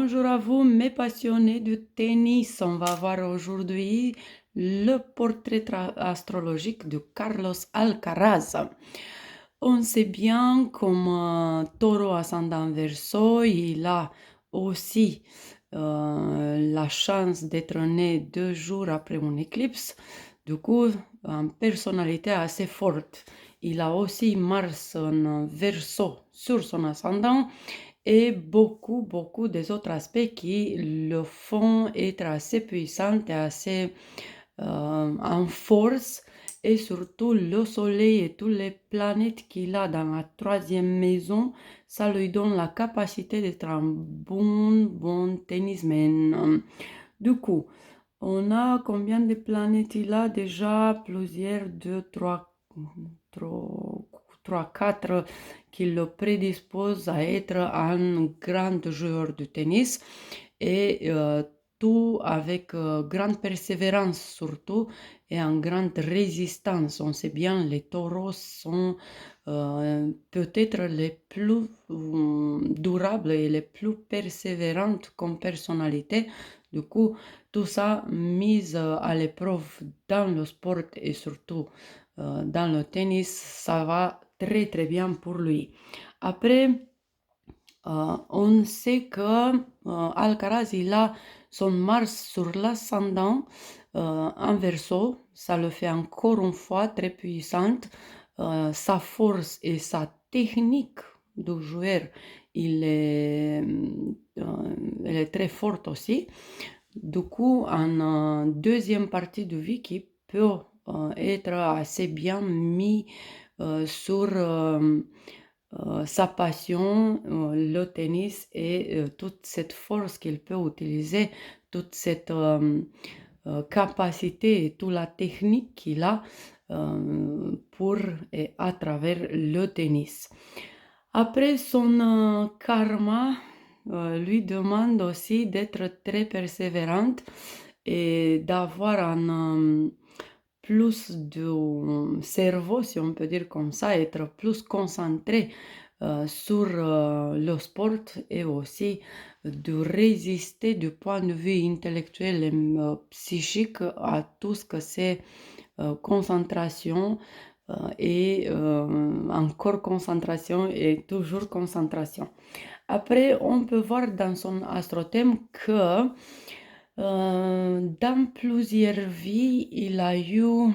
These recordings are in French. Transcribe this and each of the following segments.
Bonjour à vous, mes passionnés de tennis. On va voir aujourd'hui le portrait astrologique de Carlos Alcaraz. On sait bien comme taureau ascendant Verseau, il a aussi la chance d'être né 2 jours après une éclipse. Du coup, une personnalité assez forte. Il a aussi Mars en Verseau sur son ascendant et beaucoup des autres aspects qui le font être assez puissant et assez en force. Et surtout, le soleil et toutes les planètes qu'il a dans la troisième maison, ça lui donne la capacité d'être un bon tennisman. Du coup, on a combien de planètes il a déjà? Plusieurs, 2, 3, 4 qui le prédisposent à être un grand joueur de tennis et tout avec grande persévérance surtout et en grande résistance. On sait bien les taureaux sont peut-être les plus durables et les plus persévérantes comme personnalité. Du coup, tout ça mise à l'épreuve dans le sport et surtout dans le tennis, ça va très bien pour lui. Après, on sait que Alcaraz, il a son Mars sur l'ascendant en Verseau. Ça le fait encore une fois très puissante. Sa force et sa technique de joueur, elle est très forte aussi. Du coup, en deuxième partie de vie qui peut être assez bien mis sur sa passion, le tennis et toute cette force qu'il peut utiliser, toute cette capacité et toute la technique qu'il a pour et à travers le tennis. Après, son karma lui demande aussi d'être très persévérante et d'avoir un plus de cerveau, si on peut dire comme ça, être plus concentré sur le sport et aussi de résister du point de vue intellectuel et psychique à tout ce que c'est concentration et encore concentration et toujours concentration. Après, on peut voir dans son astrothème que dans plusieurs vies, il a eu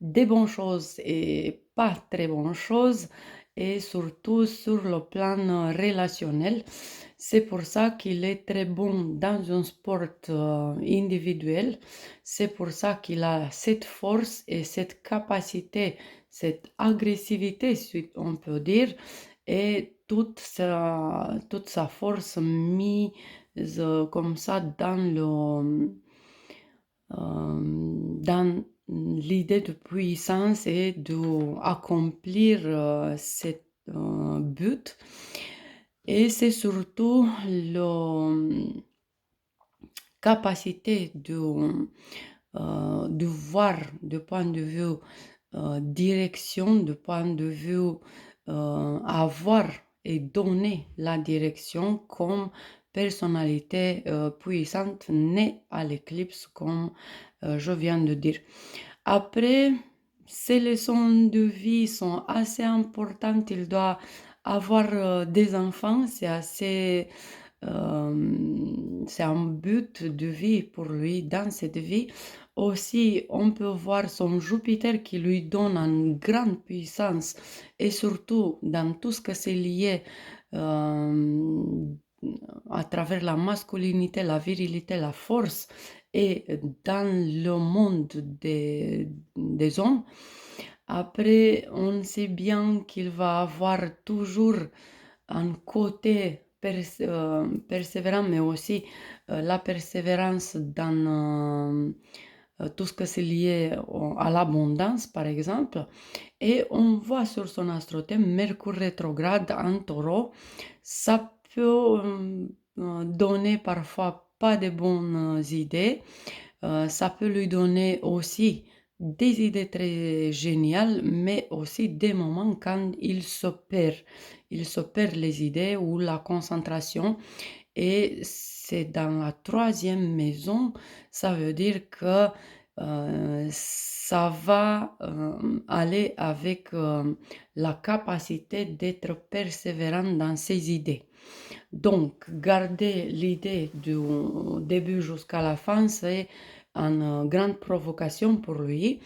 des bonnes choses et pas très bonnes choses, et surtout sur le plan relationnel. C'est pour ça qu'il est très bon dans un sport individuel. C'est pour ça qu'il a cette force et cette capacité, cette agressivité, si on peut dire, et toute sa force mise comme ça dans l'idée de puissance et d'accomplir cet but. Et c'est surtout la capacité de voir de point de vue direction, de point de vue avoir et donner la direction comme personnalité puissante née à l'éclipse, comme je viens de dire. Après, ces leçons de vie sont assez importantes. Il doit avoir des enfants. C'est un but de vie pour lui dans cette vie. Aussi, on peut voir son Jupiter qui lui donne une grande puissance et surtout dans tout ce que c'est lié à travers la masculinité, la virilité, la force et dans le monde des hommes. Après, on sait bien qu'il va avoir toujours un côté persévérant, mais aussi la persévérance dans tout ce que c'est lié à l'abondance, par exemple. Et on voit sur son astrothème Mercure rétrograde en taureau. Ça peut donner parfois pas de bonnes idées. Ça peut lui donner aussi des idées très géniales, mais aussi des moments quand il se perd. Il se perd les idées ou la concentration. Et c'est dans la troisième maison, ça veut dire que ça va aller avec la capacité d'être persévérant dans ses idées. Donc, garder l'idée du début jusqu'à la fin, c'est une grande provocation pour lui.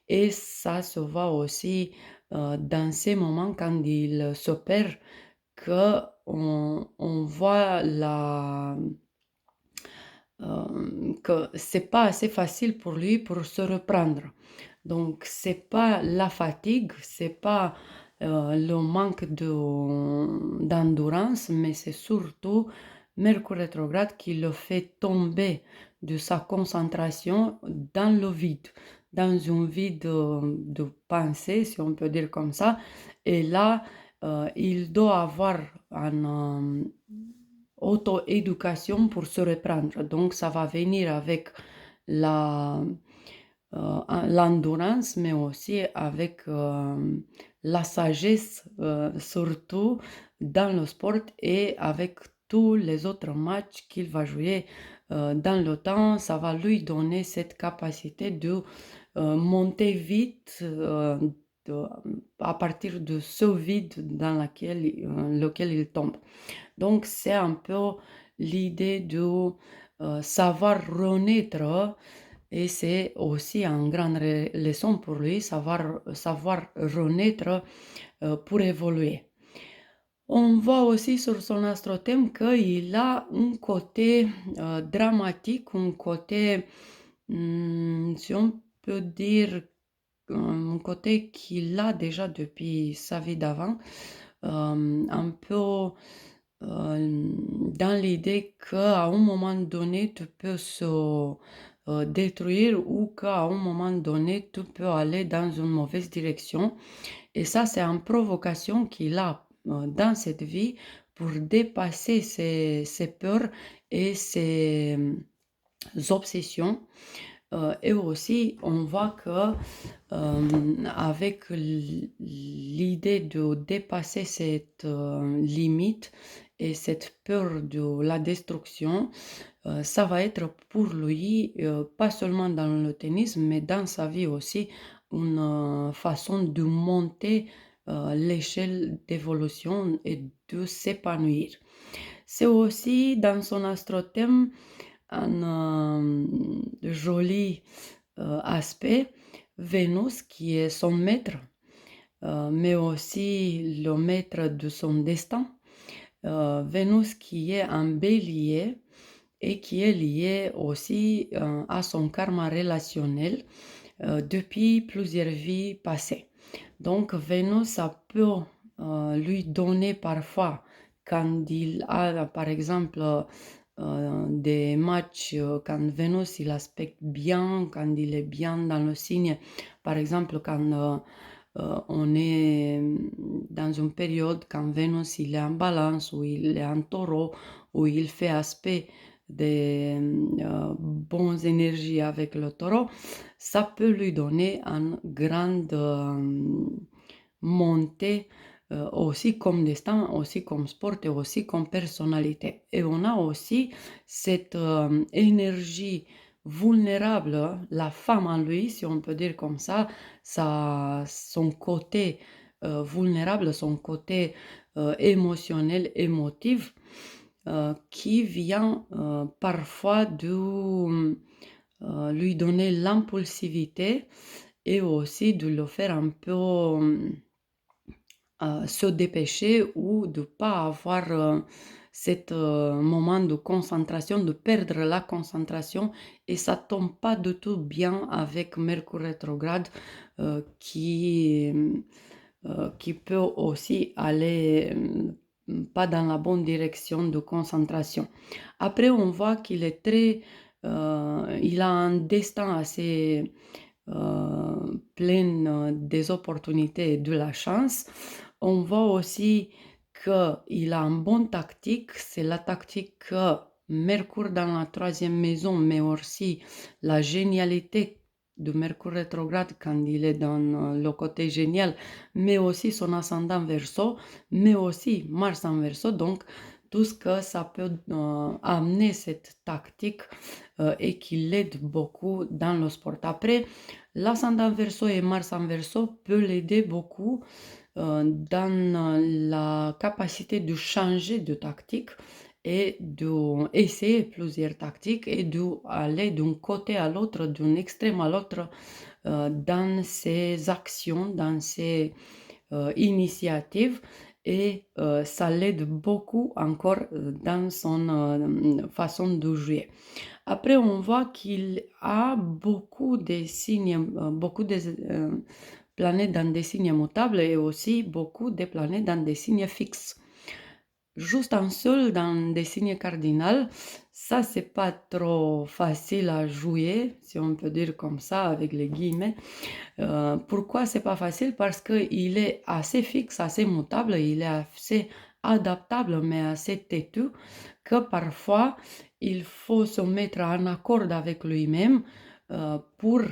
Et ça se voit aussi dans ces moments quand il se perd, que on voit que c'est pas assez facile pour lui pour se reprendre. Donc, c'est pas la fatigue, c'est pas le manque d'endurance, mais c'est surtout Mercure rétrograde qui le fait tomber de sa concentration dans le vide, dans un vide de pensée, si on peut dire comme ça. Et là, il doit avoir une auto-éducation pour se reprendre. Donc, ça va venir avec la, l'endurance, mais aussi avec la sagesse, surtout dans le sport et avec tous les autres matchs qu'il va jouer dans le temps. Ça va lui donner cette capacité de monter vite de- à partir de ce vide dans lequel il tombe. Donc, c'est un peu l'idée de savoir renaître et c'est aussi une grande leçon pour lui, savoir renaître pour évoluer. On voit aussi sur son astrothème qu'il a un côté dramatique, un côté, si on peut dire, un côté qu'il a déjà depuis sa vie d'avant, un peu dans l'idée qu'à un moment donné, tu peux se détruire ou qu'à un moment donné, tu peux aller dans une mauvaise direction. Et ça, c'est une provocation qu'il a dans cette vie pour dépasser ses peurs et ses obsessions. Et aussi, on voit que avec l'idée de dépasser cette limite et cette peur de la destruction, ça va être pour lui, pas seulement dans le tennis, mais dans sa vie aussi, une façon de monter l'échelle d'évolution et de s'épanouir. C'est aussi dans son astrothème un joli aspect, Vénus qui est son maître, mais aussi le maître de son destin. Vénus qui est un bélier et qui est lié aussi à son karma relationnel depuis plusieurs vies passées. Donc Vénus, ça peut lui donner parfois, quand il a par exemple des matchs, quand Vénus il aspecte bien, quand il est bien dans le signe, par exemple quand on est dans une période quand Vénus il est en balance ou il est en taureau ou il fait aspect des bonnes énergies avec le taureau, ça peut lui donner une grande montée aussi comme destin, aussi comme sport et aussi comme personnalité. Et on a aussi cette énergie vulnérable, la femme en lui, si on peut dire comme ça, son côté vulnérable, son côté émotionnel, émotif, qui vient parfois de lui donner l'impulsivité et aussi de le faire un peu se dépêcher ou de ne pas avoir cet moment de concentration, de perdre la concentration et ça ne tombe pas du tout bien avec Mercure rétrograde qui peut aussi aller pas dans la bonne direction de concentration. Après, on voit qu'il est il a un destin assez plein des opportunités et de la chance. On voit aussi qu'il a une bonne tactique, c'est la tactique que Mercure dans la troisième maison, mais aussi la génialité de Mercure rétrograde quand il est dans le côté génial, mais aussi son ascendant Verseau, mais aussi Mars en Verseau. Donc, tout ce que ça peut amener cette tactique et qui l'aide beaucoup dans le sport. Après, l'ascendant Verseau et Mars en Verseau peut l'aider beaucoup dans la capacité de changer de tactique et d'essayer plusieurs tactiques et d'aller d'un côté à l'autre, d'un extrême à l'autre dans ses actions, dans ses initiatives et ça l'aide beaucoup encore dans son façon de jouer. Après, on voit qu'il a beaucoup de signes, beaucoup de planètes dans des signes mutables et aussi beaucoup de planètes dans des signes fixes. Juste un seul dans des signes cardinaux, ça c'est pas trop facile à jouer, si on peut dire comme ça avec les guillemets. Pourquoi c'est pas facile? Parce qu'il est assez fixe, assez mutable, il est assez adaptable mais assez têtu que parfois il faut se mettre en accord avec lui-même pour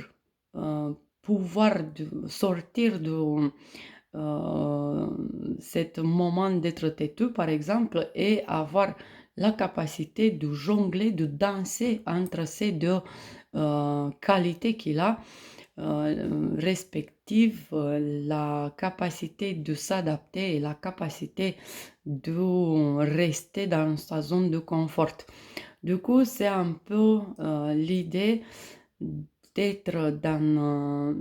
pouvoir sortir de cet moment d'être têtu, par exemple, et avoir la capacité de jongler, de danser entre ces deux qualités qu'il a, respectives, la capacité de s'adapter et la capacité de rester dans sa zone de confort. Du coup, c'est un peu l'idée d'être dans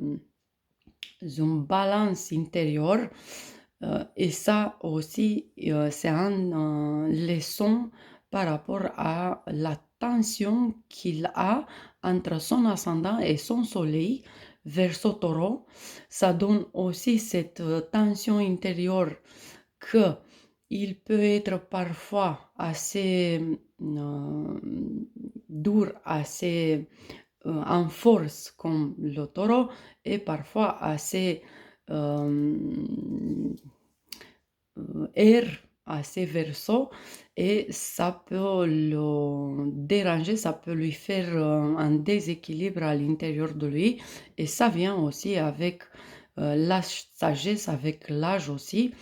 une balance intérieure et ça aussi, c'est une leçon par rapport à la tension qu'il a entre son ascendant et son soleil Verseau Taureau. Ça donne aussi cette tension intérieure que il peut être parfois assez dur, assez en force comme le taureau et parfois assez air, assez verso et ça peut le déranger, ça peut lui faire un déséquilibre à l'intérieur de lui et ça vient aussi avec la sagesse, avec l'âge aussi.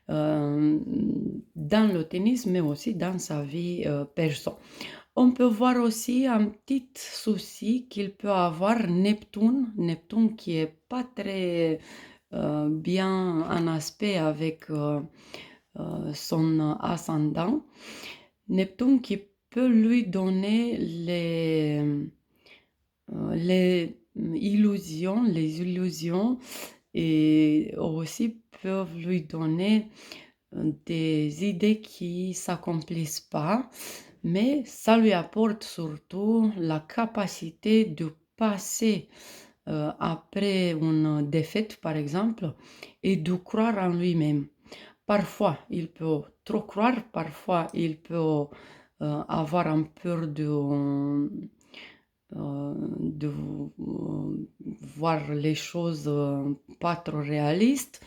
Dans le tennis, mais aussi dans sa vie perso. On peut voir aussi un petit souci qu'il peut avoir Neptune qui est pas très bien en aspect avec son ascendant. Neptune qui peut lui donner les illusions et aussi peuvent lui donner des idées qui ne s'accomplissent pas, mais ça lui apporte surtout la capacité de passer après une défaite, par exemple, et de croire en lui-même. Parfois, il peut trop croire, parfois, il peut avoir un peur de voir les choses pas trop réalistes.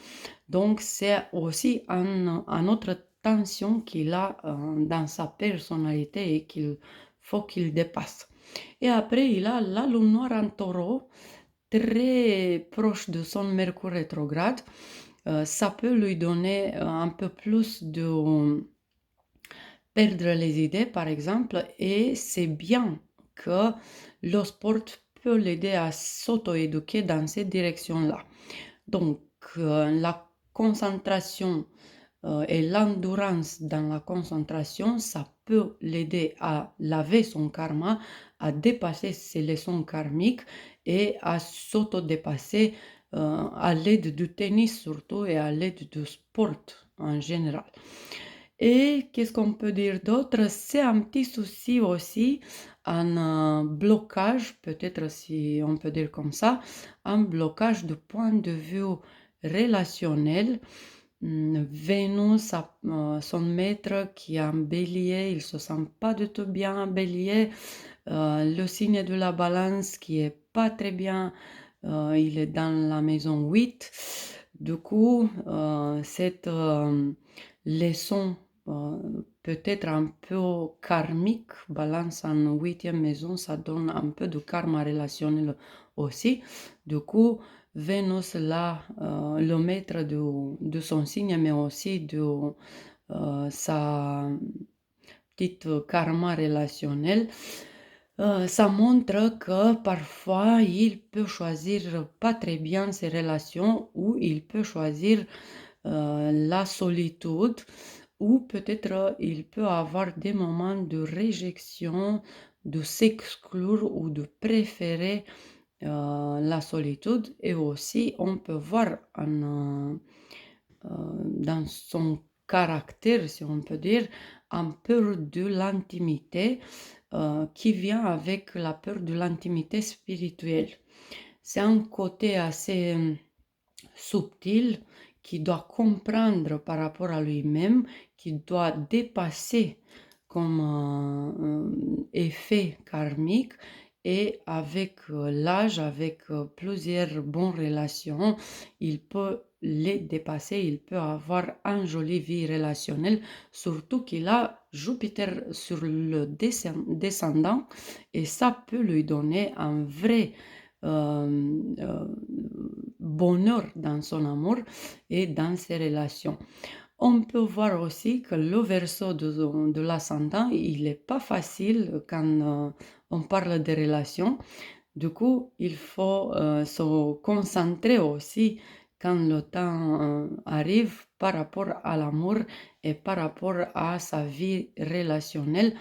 Donc, c'est aussi un autre tension qu'il a dans sa personnalité et qu'il faut qu'il dépasse. Et après, il a la lune noire en taureau, très proche de son Mercure rétrograde. Ça peut lui donner un peu plus de perdre les idées, par exemple, et c'est bien que le sport peut l'aider à s'auto-éduquer dans cette direction-là. Donc, la concentration et l'endurance dans la concentration, ça peut l'aider à laver son karma, à dépasser ses leçons karmiques et à s'auto-dépasser à l'aide du tennis surtout et à l'aide du sport en général. Et qu'est-ce qu'on peut dire d'autre? C'est un petit souci aussi, un blocage, peut-être si on peut dire comme ça, un blocage de point de vue relationnel. Vénus, son maître qui est en bélier, il ne se sent pas du tout bien en bélier. Le signe de la balance qui est pas très bien, il est dans la maison 8. Du coup, cette leçon peut-être un peu karmique. Balance en 8e maison, ça donne un peu de karma relationnel aussi. Du coup, Vénus, là, le maître de son signe, mais aussi de sa petite karma relationnel, ça montre que parfois il peut choisir pas très bien ses relations ou il peut choisir la solitude ou peut-être il peut avoir des moments de réjection, de s'exclure ou de préférer la solitude. Et aussi on peut voir dans son caractère, si on peut dire, un peur de l'intimité qui vient avec la peur de l'intimité spirituelle. C'est un côté assez subtil qui doit comprendre par rapport à lui-même, qui doit dépasser comme effet karmique. Et avec l'âge, avec plusieurs bonnes relations, il peut les dépasser, il peut avoir une jolie vie relationnelle, surtout qu'il a Jupiter sur le descendant et ça peut lui donner un vrai bonheur dans son amour et dans ses relations. On peut voir aussi que le verso de l'ascendant, il n'est pas facile quand on parle de relations. Du coup, il faut se concentrer aussi quand le temps arrive par rapport à l'amour et par rapport à sa vie relationnelle.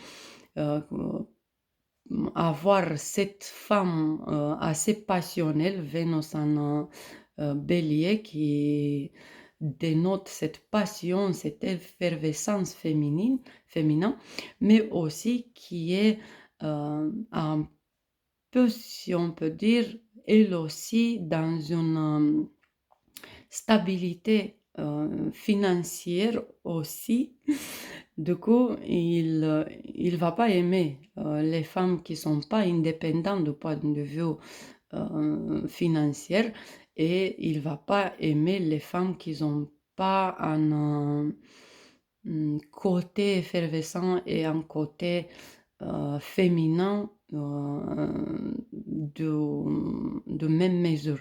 Avoir cette femme assez passionnelle, Vénus en bélier, qui dénote cette passion, cette effervescence féminin, mais aussi qui est un peu, si on peut dire, elle aussi dans une stabilité financière aussi. Du coup, il va pas aimer les femmes qui sont pas indépendantes du point de vue financier et il va pas aimer les femmes qui n'ont pas un côté effervescent et un côté féminin de même mesure.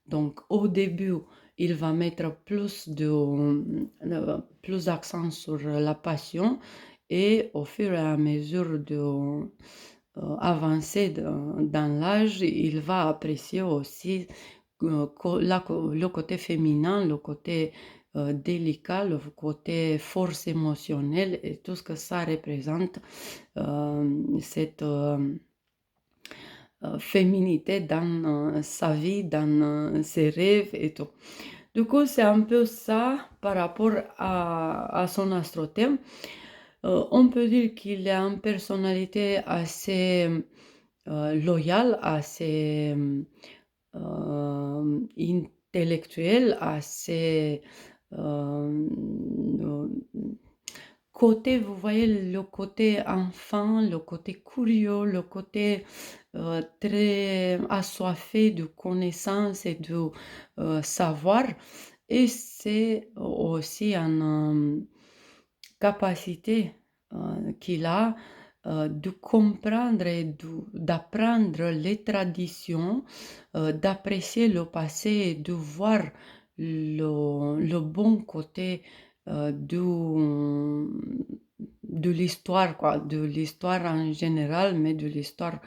Donc, au début, il va mettre plus d'accent sur la passion et au fur et à mesure de avancer dans l'âge, il va apprécier aussi le côté féminin, le côté délicat, le côté force émotionnelle et tout ce que ça représente, cette féminité dans sa vie, dans ses rêves et tout. Du coup, c'est un peu ça par rapport à son astrothème. On peut dire qu'il a une personnalité assez loyale, assez intellectuelle, assez côté, vous voyez, le côté enfant, le côté curieux, le côté très assoiffé de connaissances et de savoir. Et c'est aussi une capacité qu'il a de comprendre et d'apprendre les traditions, d'apprécier le passé et de voir le bon côté de l'histoire, quoi, de l'histoire en général, mais de l'histoire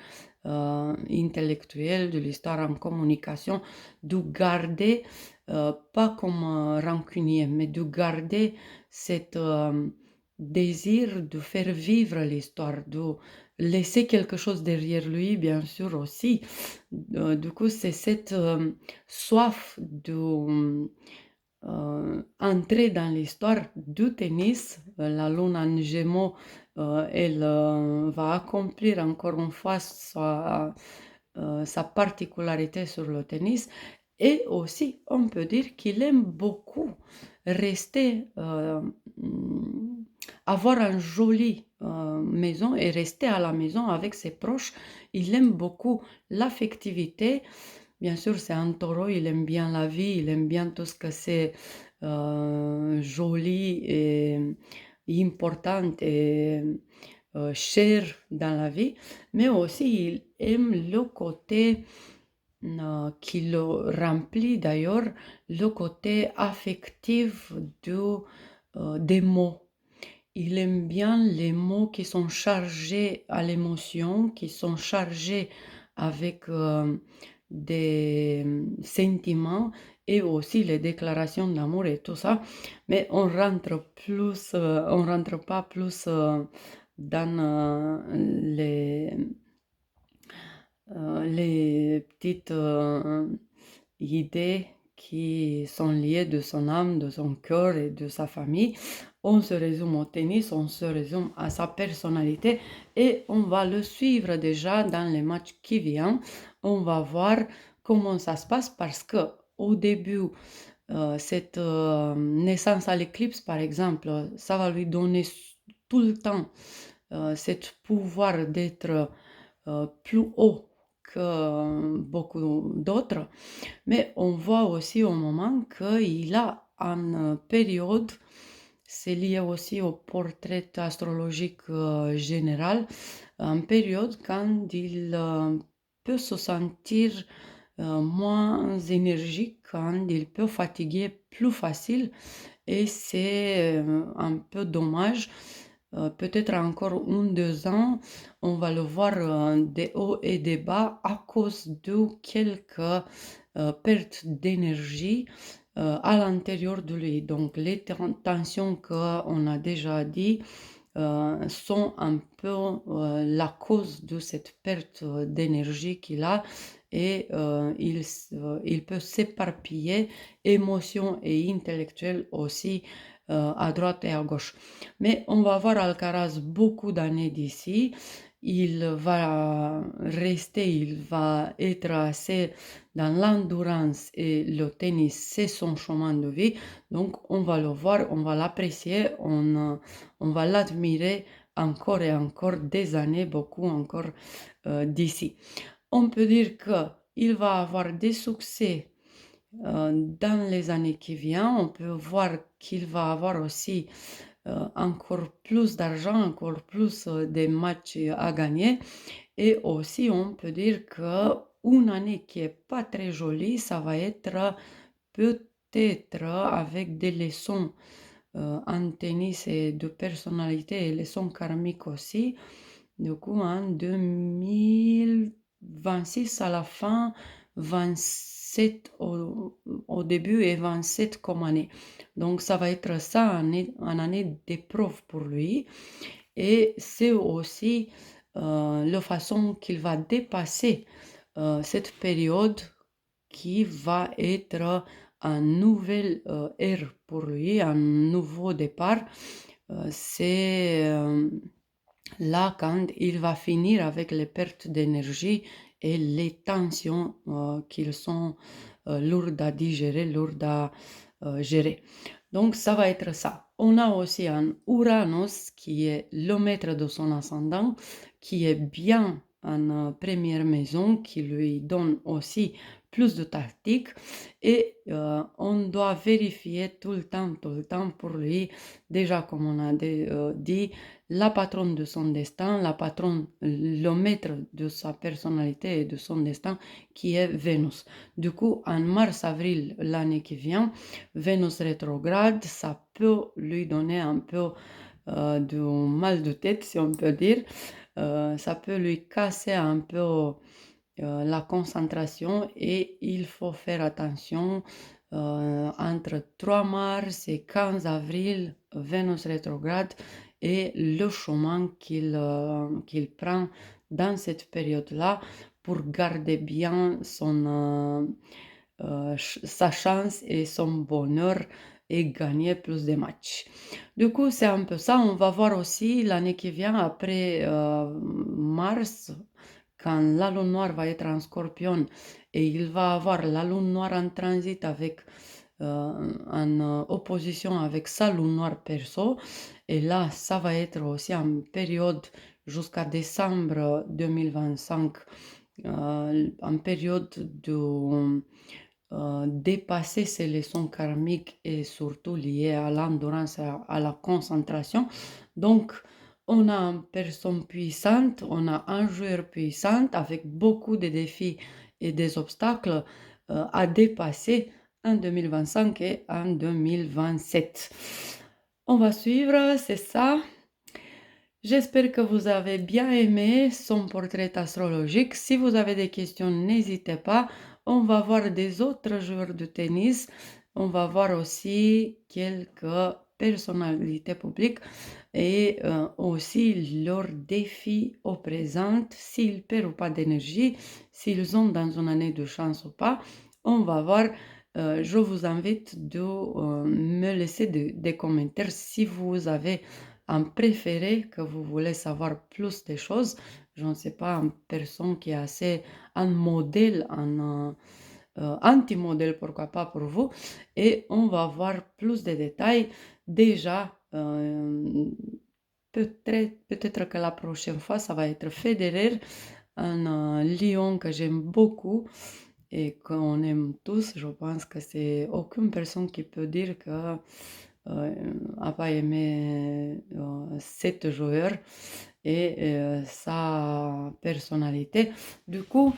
intellectuelle, de l'histoire en communication, de garder, pas comme rancunier, mais de garder cet désir de faire vivre l'histoire, de laisser quelque chose derrière lui, bien sûr aussi. Du coup, c'est cette soif de entrer dans l'histoire du tennis. La lune en Gémeaux, elle va accomplir encore une fois sa particularité sur le tennis. Et aussi, on peut dire qu'il aime beaucoup rester, avoir une jolie maison et rester à la maison avec ses proches. Il aime beaucoup l'affectivité. Bien sûr, c'est un taureau, il aime bien la vie, il aime bien tout ce que c'est joli et important et cher dans la vie, mais aussi il aime le côté qui le remplit d'ailleurs, le côté affectif des mots. Il aime bien les mots qui sont chargés à l'émotion, qui sont chargés avec des sentiments et aussi les déclarations d'amour et tout ça. Mais on rentre pas plus dans les petites idées qui sont liées de son âme, de son cœur et de sa famille. On se résume au tennis, on se résume à sa personnalité et on va le suivre déjà dans les matchs qui viennent. On va voir comment ça se passe parce que au début, cette naissance à l'éclipse, par exemple, ça va lui donner tout le temps cet pouvoir d'être plus haut que beaucoup d'autres, mais on voit aussi au moment qu'il a une période, c'est lié aussi au portrait astrologique général, une période quand il peut se sentir moins énergique, quand il peut fatiguer plus facile, et c'est un peu dommage. Peut-être encore 1, 2 ans, on va le voir des hauts et des bas à cause de quelques pertes d'énergie à l'intérieur de lui. Donc les tensions qu'on a déjà dit sont un peu la cause de cette perte d'énergie qu'il a et il peut s'éparpiller émotion et intellectuel aussi à droite et à gauche. Mais on va voir Alcaraz beaucoup d'années d'ici. Il va rester, il va être assez dans l'endurance et le tennis, c'est son chemin de vie. Donc on va le voir, on va l'apprécier, on va l'admirer encore et encore des années, beaucoup encore d'ici. On peut dire qu'il va avoir des succès dans les années qui viennent. On peut voir qu'il va avoir aussi encore plus d'argent, encore plus de matchs à gagner. Et aussi, on peut dire qu'une année qui est pas très jolie, ça va être peut-être avec des leçons en tennis et de personnalité et leçons karmiques aussi. Du coup, en 2026 à la fin, 27 au début et 27 comme année. Donc, ça va être ça, une année d'épreuve pour lui. Et c'est aussi la façon qu'il va dépasser cette période qui va être un nouvel ère pour lui, un nouveau départ. C'est là quand il va finir avec les pertes d'énergie et les tensions qui sont lourdes à digérer, lourdes à gérer. Donc ça va être ça. On a aussi un Uranus qui est le maître de son ascendant, qui est bien en première maison, qui lui donne aussi plus de tactique et on doit vérifier tout le temps pour lui, déjà comme on a dit, la patronne de son destin, la patronne, le maître de sa personnalité et de son destin qui est Vénus. Du coup, en mars-avril l'année qui vient, Vénus rétrograde, ça peut lui donner un peu de mal de tête, si on peut dire. Ça peut lui casser un peu la concentration et il faut faire attention entre 3 mars et 15 avril, Vénus rétrograde et le chemin qu'il prend dans cette période-là pour garder bien sa chance et son bonheur et gagner plus de matchs. Du coup, c'est un peu ça. On va voir aussi l'année qui vient, après mars, quand la lune noire va être en scorpion et il va avoir la lune noire en transit avec en opposition avec sa lune noire perso. Et là, ça va être aussi en période jusqu'à décembre 2025, en période de dépasser ces leçons karmiques et surtout liées à l'endurance, à la concentration. Donc, on a une personne puissante, on a un joueur puissant avec beaucoup de défis et des obstacles à dépasser en 2025 et en 2027. On va suivre, c'est ça. J'espère que vous avez bien aimé son portrait astrologique. Si vous avez des questions, n'hésitez pas. On va voir des autres joueurs de tennis. On va voir aussi quelques personnalités publiques et aussi leurs défis au présent, s'ils perdent ou pas d'énergie, s'ils ont dans une année de chance ou pas. On va voir. Je vous invite de me laisser des commentaires si vous avez un préféré que vous voulez savoir plus des choses. Je ne sais pas, une personne qui est assez un modèle, un anti-modèle, pourquoi pas pour vous. Et on va voir plus de détails. Déjà, peut-être que la prochaine fois, ça va être Federer, un lion que j'aime beaucoup et qu'on aime tous. Je pense que c'est aucune personne qui peut dire que n'a pas aimé cet joueur et sa personnalité. Du coup,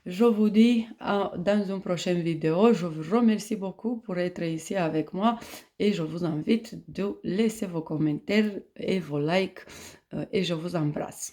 je vous dis dans une prochaine vidéo. Je vous remercie beaucoup pour être ici avec moi et je vous invite de laisser vos commentaires et vos likes et je vous embrasse.